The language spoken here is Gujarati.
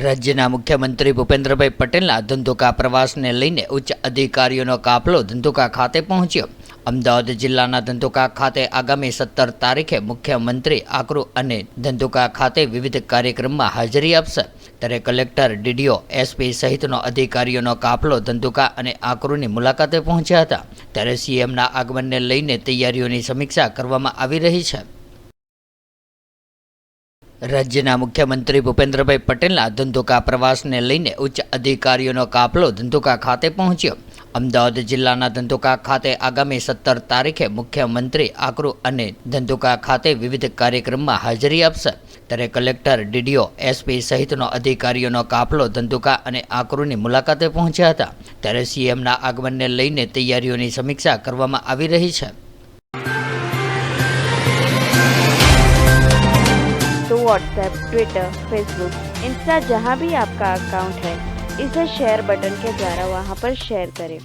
રાજ્યના મુખ્યમંત્રી ભૂપેન્દ્રભાઈ પટેલના ધંધુકા પ્રવાસને લઈને ઉચ્ચ અધિકારીઓનો કાફલો ધંધુકા ખાતે પહોંચ્યો। અમદાવાદ જિલ્લાના ધંધુકા ખાતે આગામી 17 તારીખે મુખ્યમંત્રી આકરુ અને ધંધુકા ખાતે વિવિધ કાર્યક્રમમાં હાજરી આપશે। ત્યારે કલેક્ટર, ડીડીઓ, એસપી સહિતનો અધિકારીઓનો કાફલો ધંધુકા અને આકરુની મુલાકાતે પહોંચ્યા હતા। ત્યારે સીએમના આગમનને લઈને તૈયારીઓની સમીક્ષા કરવામાં આવી રહી છે। રાજ્યના મુખ્યમંત્રી ભૂપેન્દ્રભાઈ પટેલના ધંધુકા પ્રવાસને લઈને ઉચ્ચ અધિકારીઓનો કાફલો ધંધુકા ખાતે પહોંચ્યો। અમદાવાદ જિલ્લાના ધંધુકા ખાતે આગામી 17 તારીખે મુખ્યમંત્રી આકરુ અને ધંધુકા ખાતે વિવિધ કાર્યક્રમમાં હાજરી આપશે। ત્યારે કલેક્ટર, ડીડીઓ, એસપી સહિતનો અધિકારીઓનો કાફલો ધંધુકા અને આકરુની મુલાકાતે પહોંચ્યા હતા। ત્યારે સીએમના આગમનને લઈને તૈયારીઓની સમીક્ષા કરવામાં આવી રહી છે। तो व्हाट्सएप, ट्विटर, फेसबुक, इंस्टा जहाँ भी आपका अकाउंट है, इसे शेयर बटन के द्वारा वहाँ पर शेयर करें।